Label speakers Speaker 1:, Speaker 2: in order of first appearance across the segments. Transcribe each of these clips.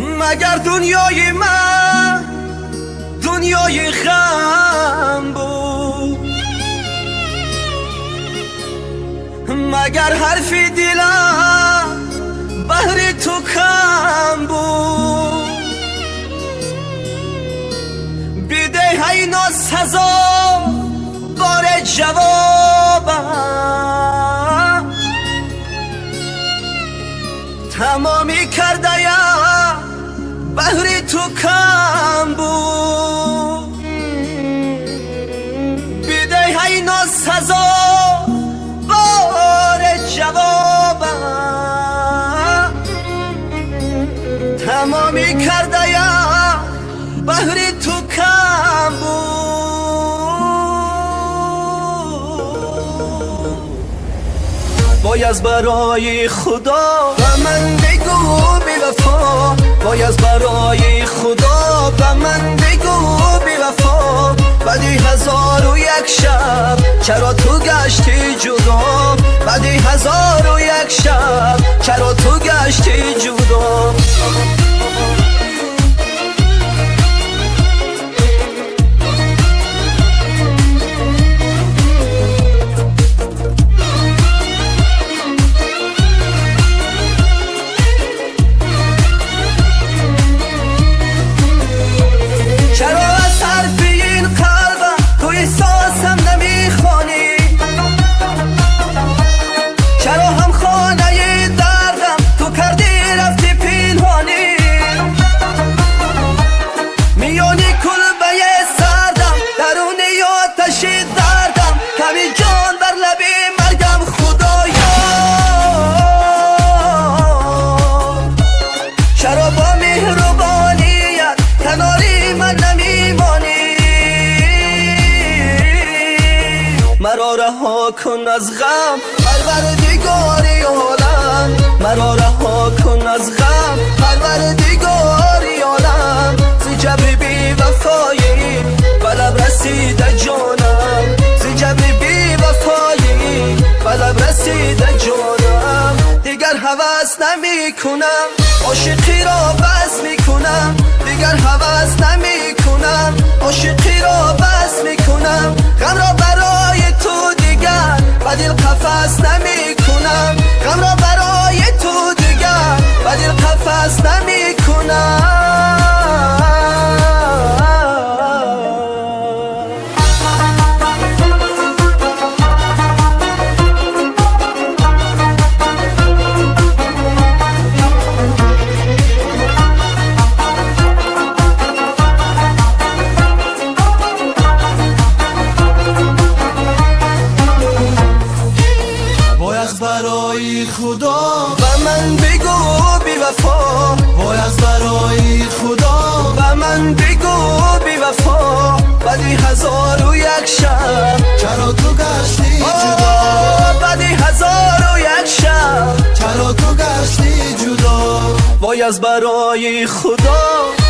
Speaker 1: مگر دنیای من دنیای غم بود؟ مگر حرفی دلم بهر تو کم بود؟ بیده های ناسزا بار جوابم، تمامی کردیم بهر تو کم بود. بیده های ناسزا بار جوابم، تمامی کردیم بهر تو کم بود. باید برای خدا و من بگو بی وفا، باید برای خدا و من بگو بی وفا. بعدی 1001 شب چرا تو گشتی جدا؟ بعدی 1001 شب چرا تو گشتی جدا؟ مرا رها کن از غم پروردگاری عالم، مرا رها کن از غم پروردگاری عالم. ز جبر بی وفایی بلب رسیده جانم، ز جبر بی وفایی بلب رسیده جانم. دیگر هوس نمی کنم عاشقی را بس می کنم، دیگر هوس نمی کنم عاشقی را بس می کنم. غم را برای تو دیگر بدیل قفس نمی کنم، غم را برای تو دیگر بدیل قفس نمی کنم.
Speaker 2: برای خدا
Speaker 1: و من بگو بی وفا،
Speaker 2: باید برای خدا
Speaker 1: و من بگو بی وفا. بعدی 1001 شب
Speaker 2: چرا تو گشتی جدا؟
Speaker 1: بعدی 1001 شب
Speaker 2: چرا تو گشتی جدا؟
Speaker 1: باید برای خدا،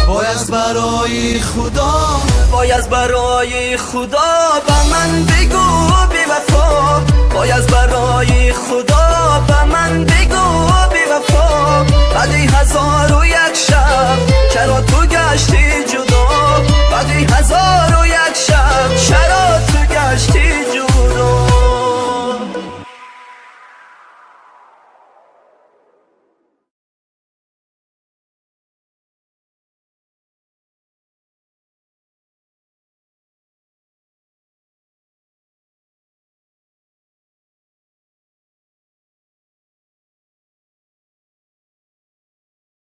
Speaker 2: باید برای خدا،
Speaker 1: باید برای خدا. و من بگو بی وفا، باید برای خدا. و من بگو بی وفا،